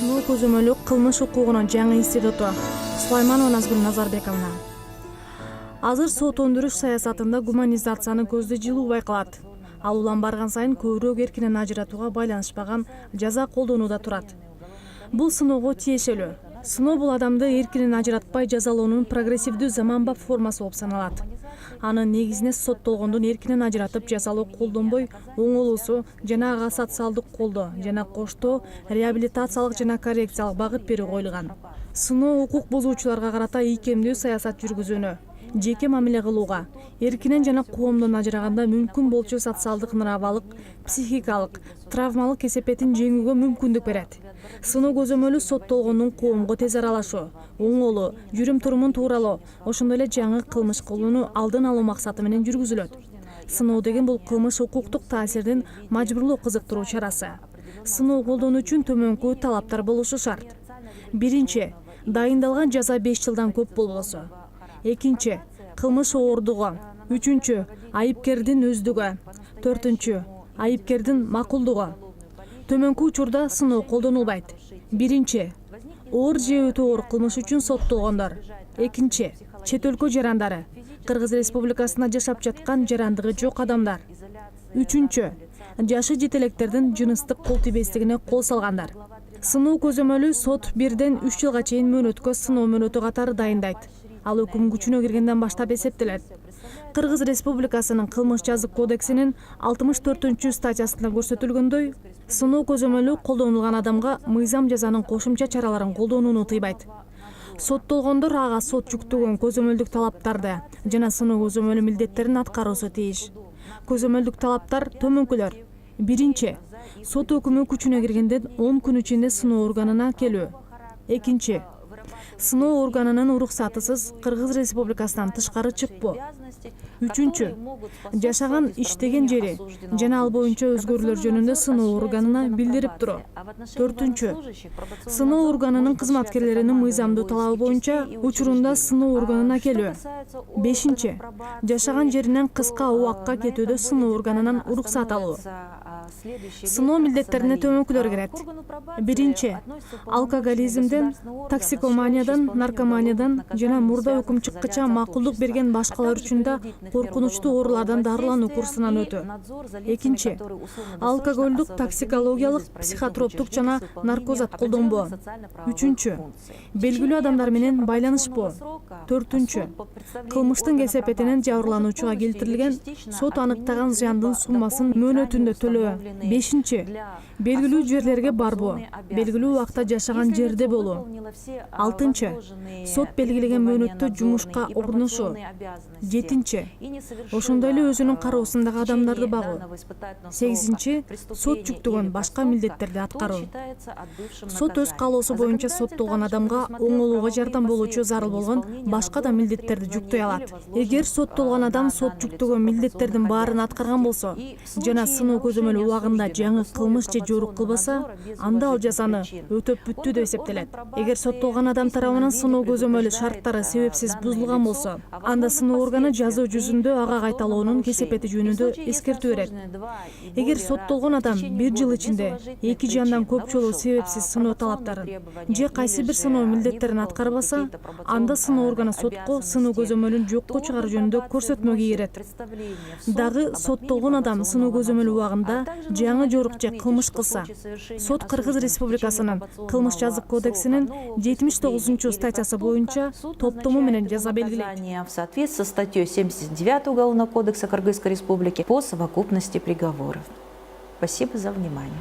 Сыноо көзөмөлү кылмыш укугунун жаңы институту Сулайманова Назгүл Назарбековна. Азыр сот өндүрүш саясатында гуманизацияны көздө жылуу байкалат. Ал улам барган сайын көбүрөөк эркинен ажыратууга байланышпаган жаза колдонууда турат. Бул сыноого тиешелүү. Сыноо бул адамды эркинен ажыратпай жазалоонун прогрессивдүү заманбап формасы болуп саналат. Анын негизине соттолгондун эркинен ажыратып жазалоо колдонбой оңолуусу жана ага социалдык колдоо жана коштоо, реабилитациялык жана коррекциялык багыт берүү коюлган. Сыноо укук бузуучуларга карата ийкемдүү саясат жүргүзүүнү, жеке мамиле кылууга, эркинен жана коомдон ажыраганда мүмкүн болчу социалдык нравалык, психикалык, травмалык кесепетин жеңүүгө мүмкүндүк берет. Сыноо көзөмөлү соттолгондун коомго тез аралашуу, оңолуу, жүрүм-турумун тууралоо, ошондой эле жаңы кылмыш кылууну алдын алуу максаты менен жүргүзүлөт. Сыноо деген бул кылмыш укуктук таасирдин мажбурлоо кызыктыруу чарасы. Сыноо колдонуу үчүн төмөнкү талаптар болушу шарт. Биринчи, дайындалган жаза 5 жылдан көп болбосо. Экинчи, кылмыш ооругу. Үчүнчү, айыпкердин өздүгү. Төртүнчү, айыпкердин макулдугу. Төмөнкү учурда сыноо колдонулбайт. Биринчи, оор же өтө оор кылмыш үчүн соттолгондор. Экинчи, чет өлкө жарандары, Кыргыз Республикасында жашап жаткан жарандыгы жок адамдар. Үчүнчү, жашы жетелектердин жыныстык кол тийбестигине кол салгандар. Сыноо көзөмөлү сот 1-ден 3 жылга чейин мөөнөткө сыноо мөөнөтү катары дайындайт. Ал өкүм күчүнө киргенден баштап эсептелет. Кыргыз Республикасынын кылмыш жазык кодексинин 64-статьясында көрсөтүлгөндөй, сыноо көзөмөлү колдонулган адамга мыйзам жазанын кошумча чараларын колдонууну тыйбайт. Соттолгондор ага сот жүктөгөн көзөмөлдүк талаптарды жана сыноо көзөмөлү милдеттерин аткаруусу тийиш. Көзөмөлдүк талаптар төмөнкүлөр. Биринчи, сот өкүмү күчүнө киргенден 10 күн ичинде сыноо органына келүү. Экинчи, сыноо органынын уруксатысыз Кыргыз Республикасынан тышкары чыкпоо. Үчүнчү, жашаган иштеген жери жана ал боюнча өзгөрүүлөр жөнүндө сыноо органына билдирип туруу. Төртүнчү, сыноо органынын кызматкерлеринин мыйзамдуу талабы боюнча учурунда сыноо органына келүү. Бешинчи, жашаган жеринен кыска убакка кетүүдө сыноо органынан уруксат алуу. Сыноо милдеттерине төмөнкүлөр кирет. Биринчи, алкоголизмден, токсикоманиядан, наркоманиядан жана мурда өкүм чыккыча макулдук берген башкалар үчүн да коркунучтуу оорулардан дарылануу курсунан өтүү. Экинчи, алкоголдук, токсикологиялык, психотроптук жана наркозат колдонбоо. Үчүнчү, белгилүү адамдар менен байланышпоо. Төртүнчү, кылмыштын кесепетинен жабырлануучуга келтирилген сот аныктаган зыяндын суммасын мөөнөтүндө төлөө. Бешинчи, белгилүү жерлерге барбоо, белгилүү убакта жашаган жерде болуу. Алтынчы, сот белгилеген мөөнөттө жумушка орношуу. Жетинчи, ошондой эле өзүнүн кароосундагы адамдарды багуу. Сегизинчи, сот жүктөгөн башка милдеттерди аткаруу. Сот өз каалоосу боюнча соттолгон адамга оңолууга жардам болуучу зарыл болгон башка да милдеттерди жүктөй алат. Эгер соттолгон адам сот жүктөгөн милдеттердин баарын аткарган болсо жана сыноо көзөмөлү убагында жаңы кылмыш же жорук кылбаса, анда ал жазаны өтөп бүттү деп эсептелет. Эгер соттолгон адам тарабынан сыноо көзөмөлү шарттары себепсиз бузулган болсо, анда сыноо органы жазуу жүзүндө ага кайталоонун кесепети жөнүндө эскертүү берет. Эгер соттолгон адам 1 жыл ичинде 2 же андан көп жолу себепсиз сыноо талаптарын же кайсы бир сыноо милдеттерин аткарбаса, анда сыноо органы сотко сыноо көзөмөлүн жокко чыгаруу жөнүндө көрсөтмө кийгирет. Дагы соттолгон адам сыноо көзөмөлү убагында жаңы жорук же кылмыш кылса, сот Кыргыз Республикасынын кылмыш жазык кодексинин 79-статьясы боюнча топтому менен жаза белгилейт. В соответствии со статьей 79 Уголовного кодекса Кыргызской Республики по совокупности приговоров. Спасибо за внимание.